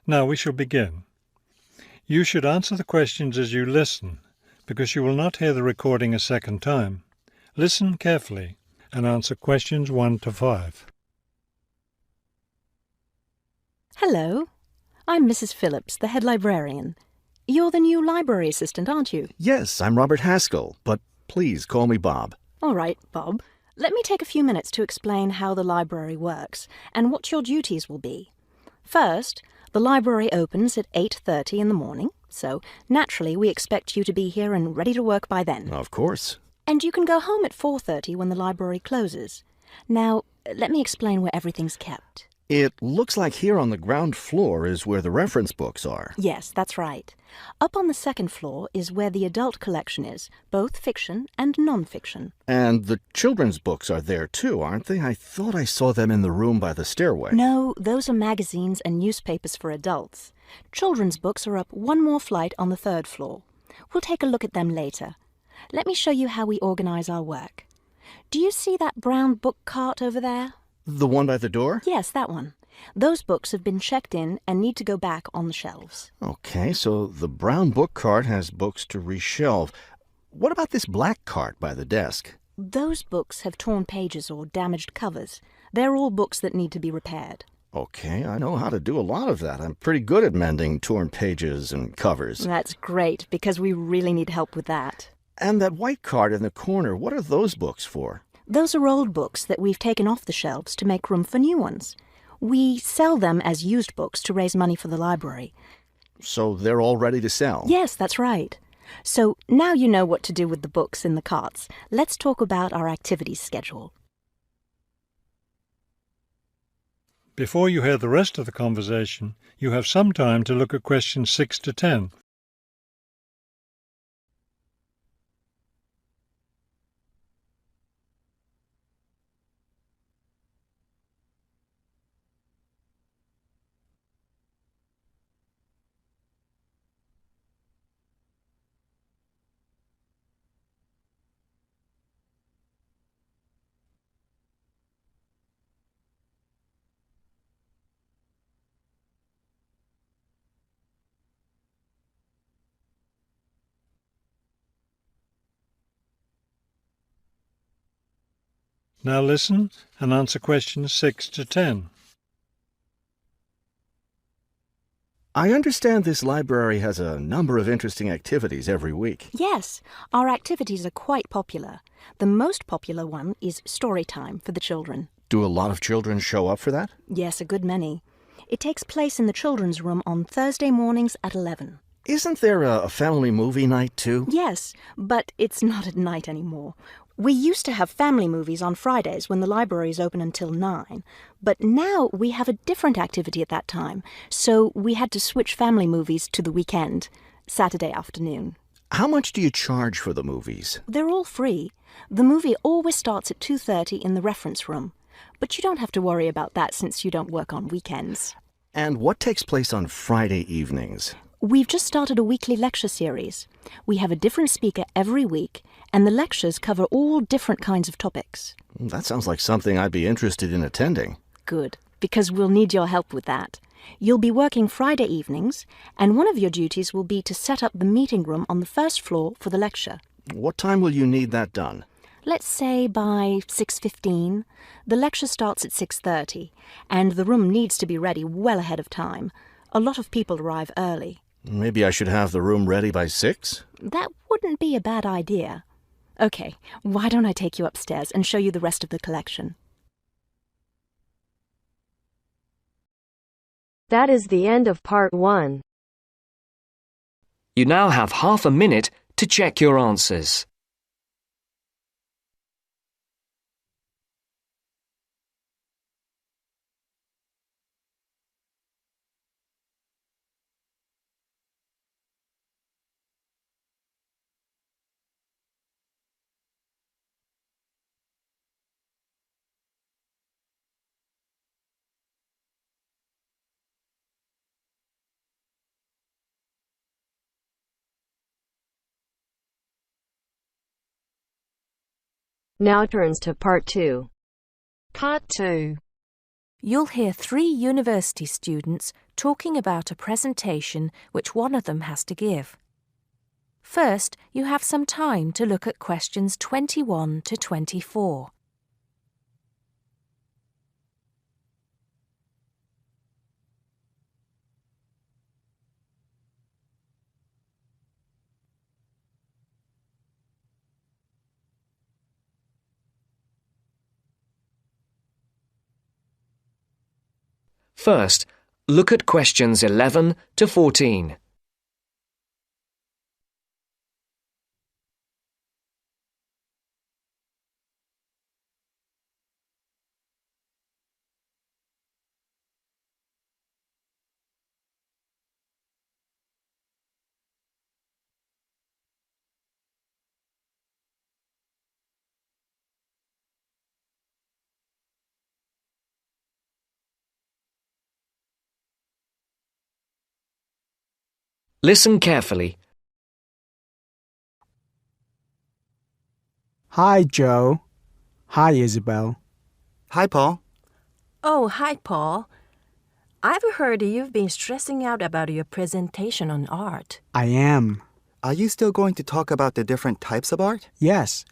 Now we shall begin. You should answer the questions as you listen, because you will not hear the recording a second time. Listen carefully and answer questions 1 to 5. Hello, I'm Mrs. Phillips, the head librarian. You're the new library assistant, aren't you? Yes, I'm Robert Haskell, but please call me Bob. All right, Bob. Let me take a few minutes to explain how the library works and what your duties will be. First, the library opens at 8:30 in the morning, so naturally we expect you to be here and ready to work by then. Of course. And you can go home at 4:30 when the library closes. Now, let me explain where everything's kept. It looks like here on the ground floor is where the reference books are. Yes, that's right. Up on the second floor is where the adult collection is, both fiction and non-fiction. And the children's books are there too, aren't they? I thought I saw them in the room by the stairway. No, those are magazines and newspapers for adults. Children's books are up one more flight on the third floor. We'll take a look at them later. Let me show you how we organize our work. Do you see that brown book cart over there? The one by the door? Yes, that one. Those books have been checked in and need to go back on the shelves. Okay, so the brown book cart has books to reshelve. What about this black cart by the desk? Those books have torn pages or damaged covers. They're all books that need to be repaired. Okay, I know how to do a lot of that. I'm pretty good at mending torn pages and covers. That's great, because we really need help with that. And that white cart in the corner, what are those books for? Those are old books that we've taken off the shelves to make room for new ones. We sell them as used books to raise money for the library. So they're all ready to sell? Yes, that's right. So now you know what to do with the books in the carts. Let's talk about our activities schedule. Before you hear the rest of the conversation, you have some time to look at questions 6 to 10. Now listen and answer questions 6 to 10. I understand this library has a number of interesting activities every week. Yes, our activities are quite popular. The most popular one is story time for the children. Do a lot of children show up for that? Yes, a good many. It takes place in the children's room on Thursday mornings at 11. Isn't there a family movie night too? Yes, but it's not at night anymore. We used to have family movies on Fridays when the library is open until 9, but now we have a different activity at that time, so we had to switch family movies to the weekend, Saturday afternoon. How much do you charge for the movies? They're all free. The movie always starts at 2:30 in the reference room, but you don't have to worry about that since you don't work on weekends. And what takes place on Friday evenings? We've just started a weekly lecture series. We have a different speaker every week, and the lectures cover all different kinds of topics. That sounds like something I'd be interested in attending. Good, because we'll need your help with that. You'll be working Friday evenings, and one of your duties will be to set up the meeting room on the first floor for the lecture. What time will you need that done? Let's say by 6:15. The lecture starts at 6:30, and the room needs to be ready well ahead of time. A lot of people arrive early. Maybe I should have the room ready by 6? That wouldn't be a bad idea. Okay, why don't I take you upstairs and show you the rest of the collection? That is the end of part 1. You now have half a minute to check your answers. Now turns to part 2. Part 2. You'll hear 3 university students talking about a presentation which one of them has to give. First, you have some time to look at questions 21 to 24. First, look at questions 11 to 14. Listen carefully. Hi, Joe. Hi, Isabel. Hi, Paul. Oh, hi, Paul. I've heard you've been stressing out about your presentation on art. I am. Are you still going to talk about the different types of art? Yes.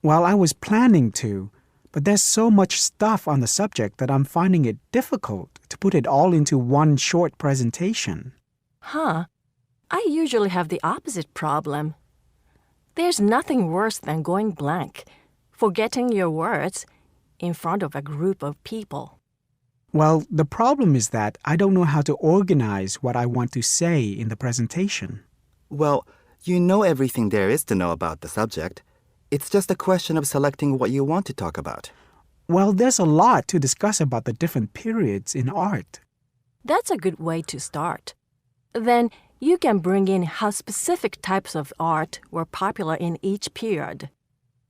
Well, I was planning to, but there's so much stuff on the subject that I'm finding it difficult to put it all into one short presentation. Huh? I usually have the opposite problem. There's nothing worse than going blank, forgetting your words in front of a group of people. Well, the problem is that I don't know how to organize what I want to say in the presentation. Well, you know everything there is to know about the subject. It's just a question of selecting what you want to talk about. Well, there's a lot to discuss about the different periods in art. That's a good way to start. Then you can bring in how specific types of art were popular in each period.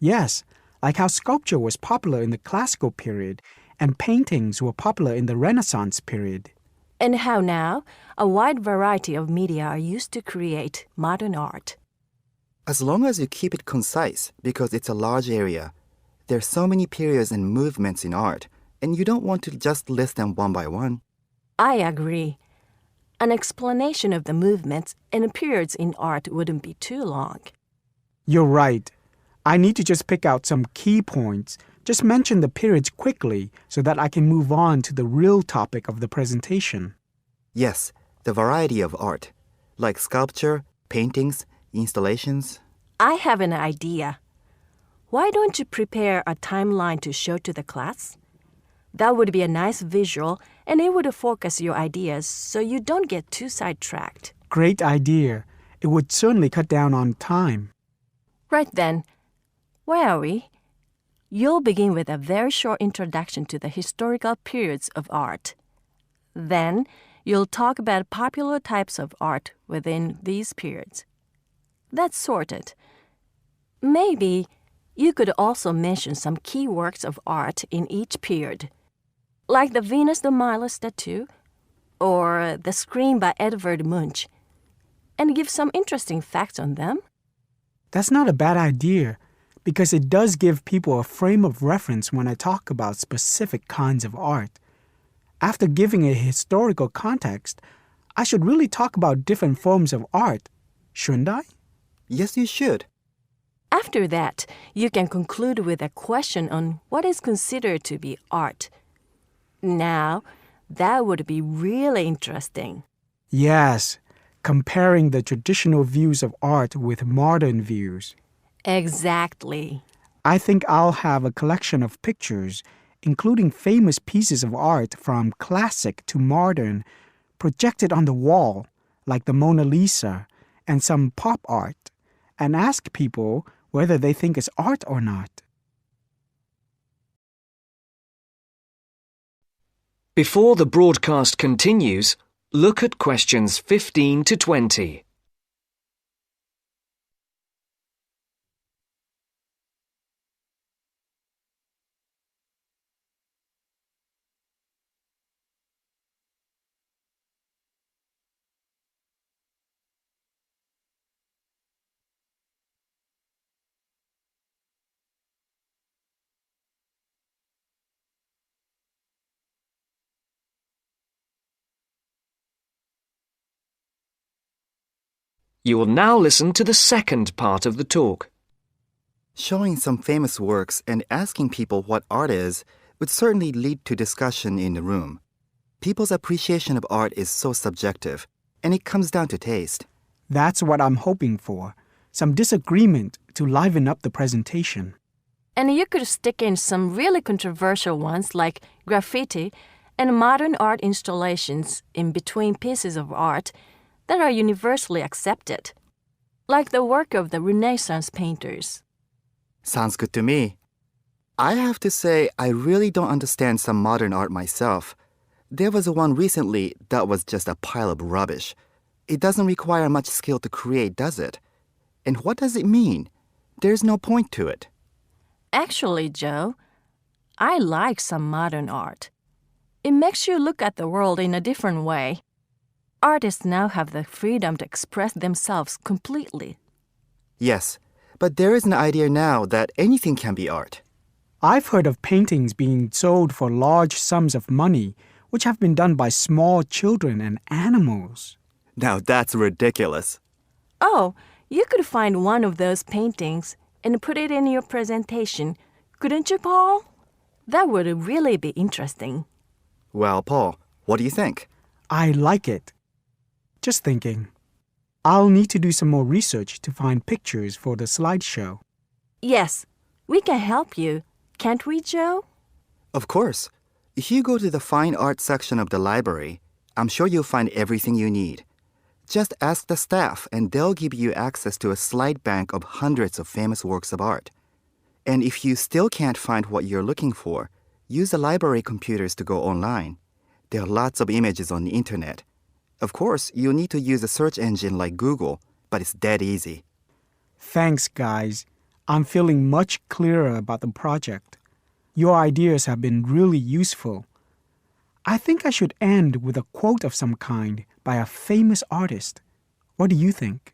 Yes, like how sculpture was popular in the classical period and paintings were popular in the Renaissance period. And how now a wide variety of media are used to create modern art. As long as you keep it concise, because it's a large area, there's so many periods and movements in art, and you don't want to just list them one by one. I agree. An explanation of the movements and periods in art wouldn't be too long. You're right. I need to just pick out some key points. Just mention the periods quickly so that I can move on to the real topic of the presentation. Yes, the variety of art, like sculpture, paintings, installations. I have an idea. Why don't you prepare a timeline to show to the class? That would be a nice visual, and it would focus your ideas so you don't get too sidetracked. Great idea. It would certainly cut down on time. Right then, where are we? You'll begin with a very short introduction to the historical periods of art. Then, you'll talk about popular types of art within these periods. That's sorted. Maybe you could also mention some key works of art in each period, like the Venus de Milo statue or the Scream by Edvard Munch, and give some interesting facts on them. That's not a bad idea, because it does give people a frame of reference when I talk about specific kinds of art. After giving a historical context, I should really talk about different forms of art, shouldn't I? Yes, you should. After that, you can conclude with a question on what is considered to be art. Now, that would be really interesting. Yes, comparing the traditional views of art with modern views. Exactly. I think I'll have a collection of pictures, including famous pieces of art from classic to modern, projected on the wall, like the Mona Lisa, and some pop art, and ask people whether they think it's art or not. Before the broadcast continues, look at questions 15 to 20. You will now listen to the second part of the talk. Showing some famous works and asking people what art is would certainly lead to discussion in the room. People's appreciation of art is so subjective, and it comes down to taste. That's what I'm hoping for. Some disagreement to liven up the presentation. And you could stick in some really controversial ones like graffiti and modern art installations in between pieces of art that are universally accepted, like the work of the Renaissance painters. Sounds good to me. I have to say, I really don't understand some modern art myself. There was one recently that was just a pile of rubbish. It doesn't require much skill to create, does it? And what does it mean? There's no point to it. Actually, Joe, I like some modern art. It makes you look at the world in a different way. Artists now have the freedom to express themselves completely. Yes, but there is an idea now that anything can be art. I've heard of paintings being sold for large sums of money, which have been done by small children and animals. Now that's ridiculous. Oh, you could find one of those paintings and put it in your presentation, couldn't you, Paul? That would really be interesting. Well, Paul, what do you think? I like it. Just thinking. I'll need to do some more research to find pictures for the slideshow. Yes, we can help you. Can't we, Joe? Of course. If you go to the fine art section of the library, I'm sure you'll find everything you need. Just ask the staff and they'll give you access to a slide bank of hundreds of famous works of art. And if you still can't find what you're looking for, use the library computers to go online. There are lots of images on the internet. Of course, you'll need to use a search engine like Google, but it's dead easy. Thanks, guys. I'm feeling much clearer about the project. Your ideas have been really useful. I think I should end with a quote of some kind by a famous artist. What do you think?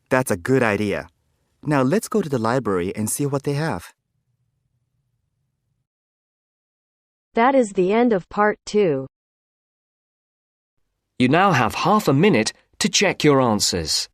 That's a good idea. Now let's go to the library and see what they have. That is the end of part 2. You now have half a minute to check your answers.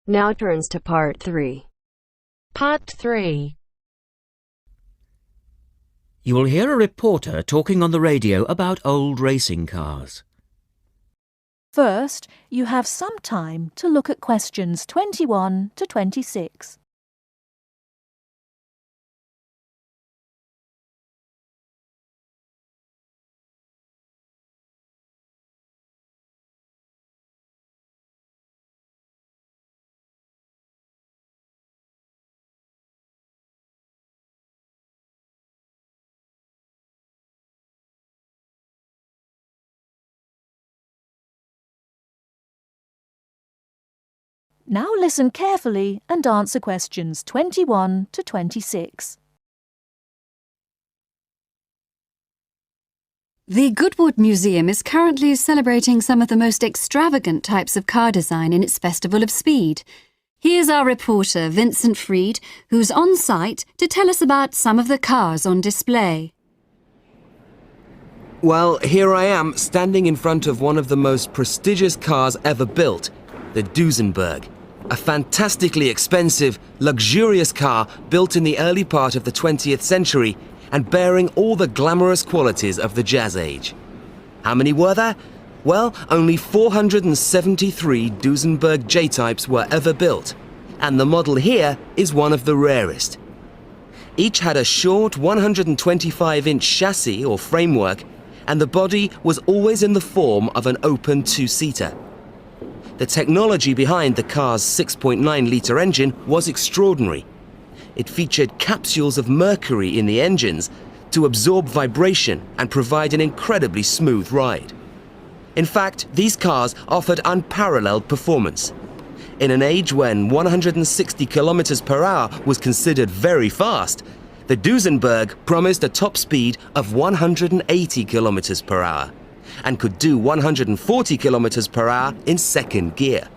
Now turns to part 3. Part 3. You will hear a reporter talking on the radio about old racing cars. First, you have some time to look at questions 21 to 26. Now listen carefully and answer questions 21 to 26. The Goodwood Museum is currently celebrating some of the most extravagant types of car design in its Festival of Speed. Here's our reporter, Vincent Freed, who's on site to tell us about some of the cars on display. Well, here I am, standing in front of one of the most prestigious cars ever built, the Duesenberg. A fantastically expensive, luxurious car built in the early part of the 20th century and bearing all the glamorous qualities of the Jazz Age. How many were there? Well, only 473 Duesenberg J-types were ever built, and the model here is one of the rarest. Each had a short 125-inch chassis or framework, and the body was always in the form of an open two-seater. The technology behind the car's 6.9-litre engine was extraordinary. It featured capsules of mercury in the engines to absorb vibration and provide an incredibly smooth ride. In fact, these cars offered unparalleled performance. In an age when 160 kilometers per hour was considered very fast, the Duesenberg promised a top speed of 180 kilometers per hour and could do 140 kilometers per hour in second gear.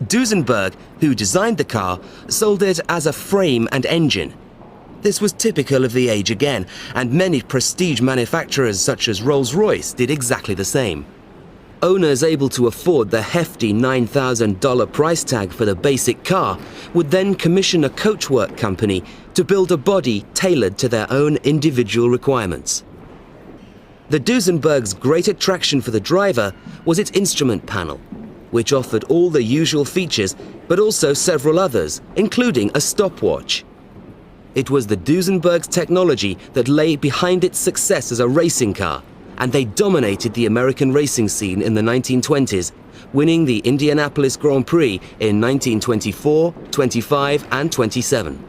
Duesenberg, who designed the car, sold it as a frame and engine. This was typical of the age again, and many prestige manufacturers such as Rolls-Royce did exactly the same. Owners able to afford the hefty $9,000 price tag for the basic car would then commission a coachwork company to build a body tailored to their own individual requirements. The Duesenberg's great attraction for the driver was its instrument panel, which offered all the usual features but also several others, including a stopwatch. It was the Duesenberg's technology that lay behind its success as a racing car, and they dominated the American racing scene in the 1920s, winning the Indianapolis Grand Prix in 1924, 25, and 27.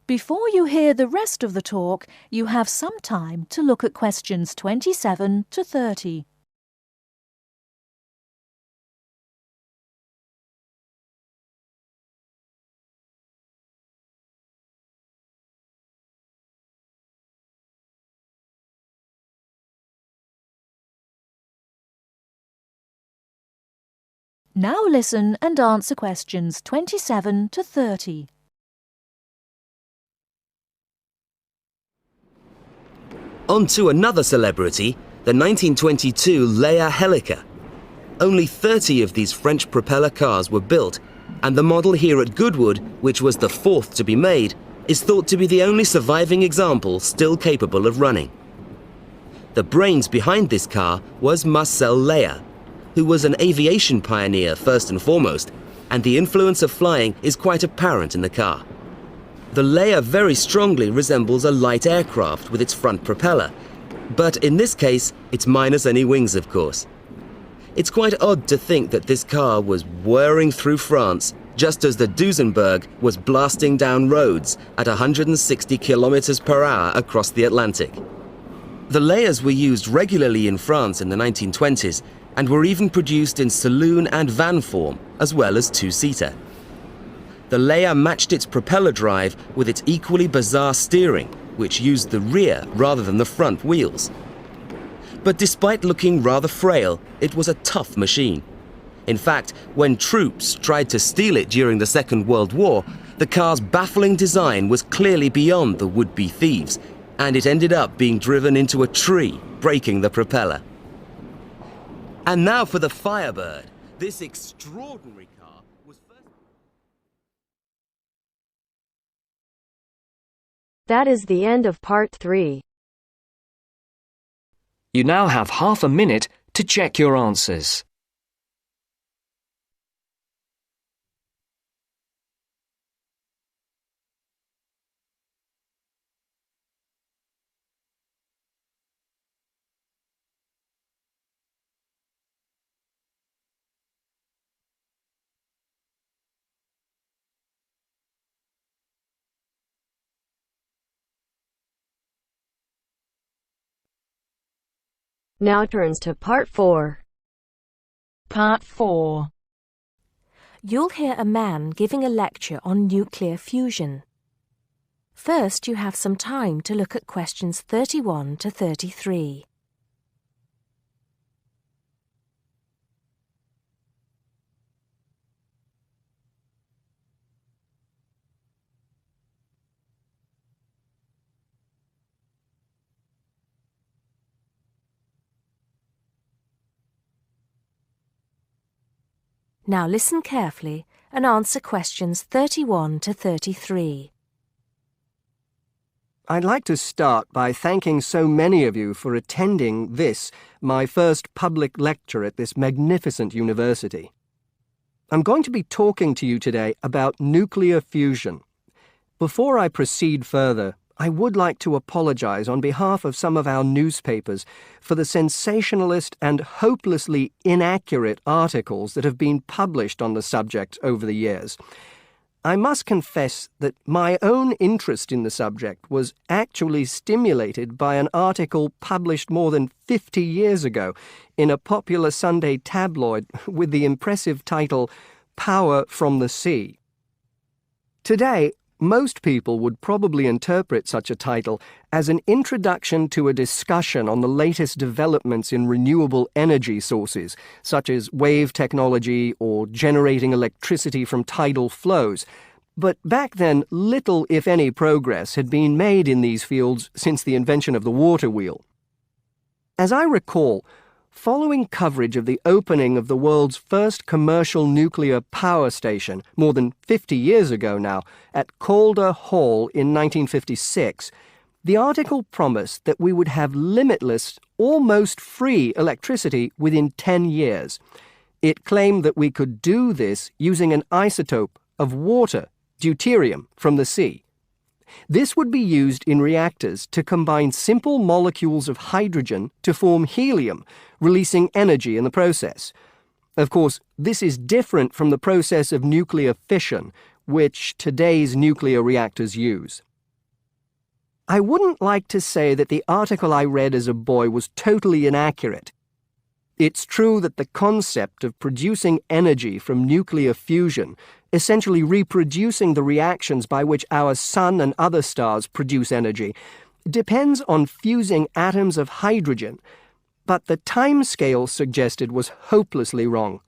Before you hear the rest of the talk, you have some time to look at questions 27 to 30. Now listen and answer questions 27 to 30. On to another celebrity, the 1922 Leia Helica. Only 30 of these French propeller cars were built, and the model here at Goodwood, which was the fourth to be made, is thought to be the only surviving example still capable of running. The brains behind this car was Marcel Leia, who was an aviation pioneer first and foremost, and the influence of flying is quite apparent in the car. The Leia very strongly resembles a light aircraft with its front propeller, but in this case, it's minus any wings, of course. It's quite odd to think that this car was whirring through France just as the Duesenberg was blasting down roads at 160 kilometers per hour across the Atlantic. The Leias were used regularly in France in the 1920s and were even produced in saloon and van form, as well as two-seater. The Leia matched its propeller drive with its equally bizarre steering, which used the rear rather than the front wheels. But despite looking rather frail, it was a tough machine. In fact, when troops tried to steal it during the Second World War, the car's baffling design was clearly beyond the would-be thieves, and it ended up being driven into a tree, breaking the propeller. And now for the Firebird. This extraordinary car was first... That is the end of part 3. You now have half a minute to check your answers. Now turns to part 4. Part 4. You'll hear a man giving a lecture on nuclear fusion. First, you have some time to look at questions 31 to 33. Now listen carefully and answer questions 31 to 33. I'd like to start by thanking so many of you for attending this, my first public lecture at this magnificent university. I'm going to be talking to you today about nuclear fusion. Before I proceed further, I would like to apologize on behalf of some of our newspapers for the sensationalist and hopelessly inaccurate articles that have been published on the subject over the years. I must confess that my own interest in the subject was actually stimulated by an article published more than 50 years ago in a popular Sunday tabloid with the impressive title, Power from the Sea. Today, most people would probably interpret such a title as an introduction to a discussion on the latest developments in renewable energy sources, such as wave technology or generating electricity from tidal flows. But back then, little, if any, progress had been made in these fields since the invention of the water wheel. As I recall, following coverage of the opening of the world's first commercial nuclear power station, more than 50 years ago now, at Calder Hall in 1956, the article promised that we would have limitless, almost free electricity within 10 years. It claimed that we could do this using an isotope of water, deuterium, from the sea. This would be used in reactors to combine simple molecules of hydrogen to form helium, releasing energy in the process. Of course, this is different from the process of nuclear fission, which today's nuclear reactors use. I wouldn't like to say that the article I read as a boy was totally inaccurate. It's true that the concept of producing energy from nuclear fusion, essentially reproducing the reactions by which our sun and other stars produce energy, depends on fusing atoms of hydrogen, but the timescale suggested was hopelessly wrong.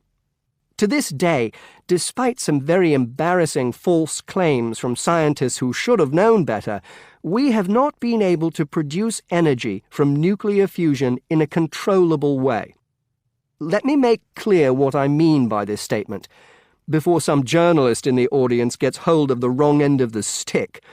To this day, despite some very embarrassing false claims from scientists who should have known better, we have not been able to produce energy from nuclear fusion in a controllable way. Let me make clear what I mean by this statement, before some journalist in the audience gets hold of the wrong end of the stick.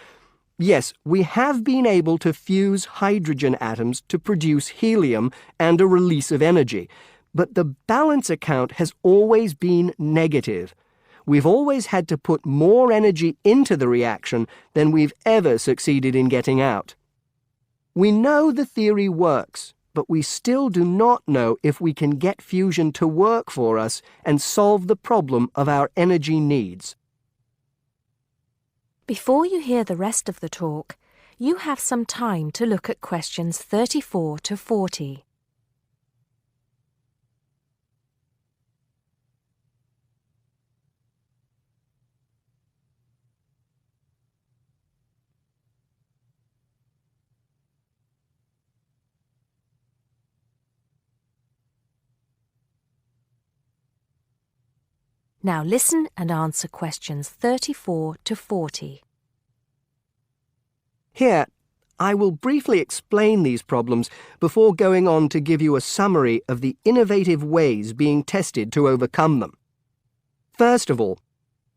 Yes, we have been able to fuse hydrogen atoms to produce helium and a release of energy, but the balance account has always been negative. We've always had to put more energy into the reaction than we've ever succeeded in getting out. We know the theory works, but we still do not know if we can get fusion to work for us and solve the problem of our energy needs. Before you hear the rest of the talk, you have some time to look at questions 34 to 40. Now listen and answer questions 34 to 40. Here, I will briefly explain these problems before going on to give you a summary of the innovative ways being tested to overcome them. First of all,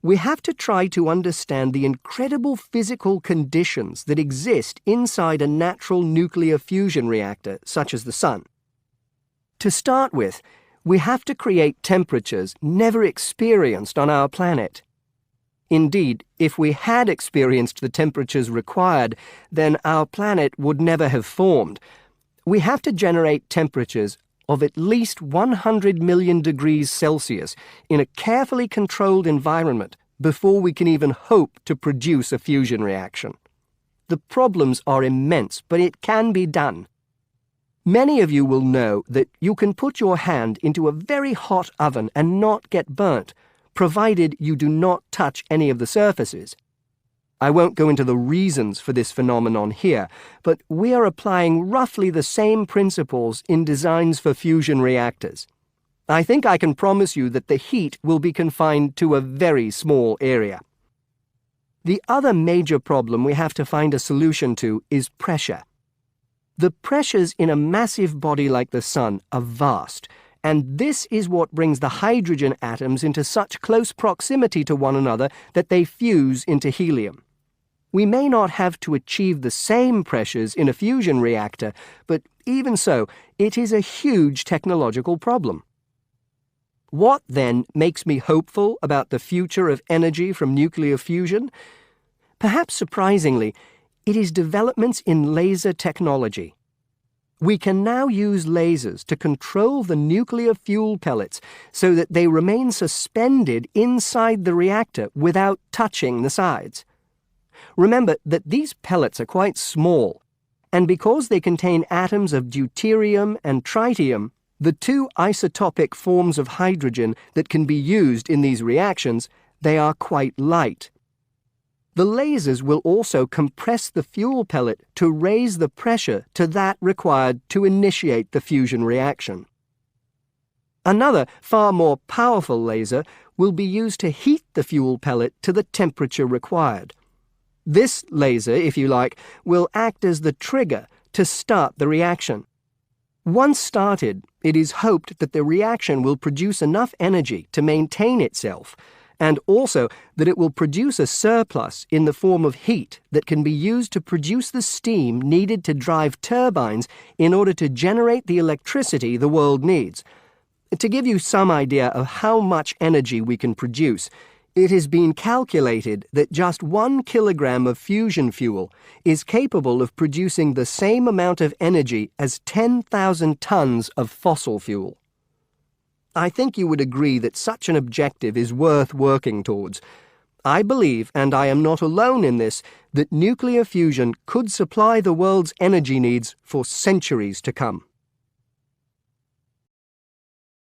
we have to try to understand the incredible physical conditions that exist inside a natural nuclear fusion reactor, such as the Sun. To start with, we have to create temperatures never experienced on our planet. Indeed, if we had experienced the temperatures required, then our planet would never have formed. We have to generate temperatures of at least 100 million degrees Celsius in a carefully controlled environment before we can even hope to produce a fusion reaction. The problems are immense, but it can be done. Many of you will know that you can put your hand into a very hot oven and not get burnt, provided you do not touch any of the surfaces. I won't go into the reasons for this phenomenon here, but we are applying roughly the same principles in designs for fusion reactors. I think I can promise you that the heat will be confined to a very small area. The other major problem we have to find a solution to is pressure. The pressures in a massive body like the Sun are vast, and this is what brings the hydrogen atoms into such close proximity to one another that they fuse into helium. We may not have to achieve the same pressures in a fusion reactor, but even so, it is a huge technological problem. What, then, makes me hopeful about the future of energy from nuclear fusion? Perhaps surprisingly, it is developments in laser technology. We can now use lasers to control the nuclear fuel pellets so that they remain suspended inside the reactor without touching the sides. Remember that these pellets are quite small, and because they contain atoms of deuterium and tritium, the two isotopic forms of hydrogen that can be used in these reactions, they are quite light. The lasers will also compress the fuel pellet to raise the pressure to that required to initiate the fusion reaction. Another, far more powerful laser will be used to heat the fuel pellet to the temperature required. This laser, if you like, will act as the trigger to start the reaction. Once started, it is hoped that the reaction will produce enough energy to maintain itself, and also that it will produce a surplus in the form of heat that can be used to produce the steam needed to drive turbines in order to generate the electricity the world needs. To give you some idea of how much energy we can produce, it has been calculated that just 1 kilogram of fusion fuel is capable of producing the same amount of energy as 10,000 tons of fossil fuel. I think you would agree that such an objective is worth working towards. I believe, and I am not alone in this, that nuclear fusion could supply the world's energy needs for centuries to come.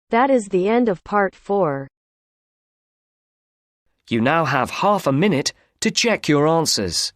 That is the end of part 4. You now have half a minute to check your answers.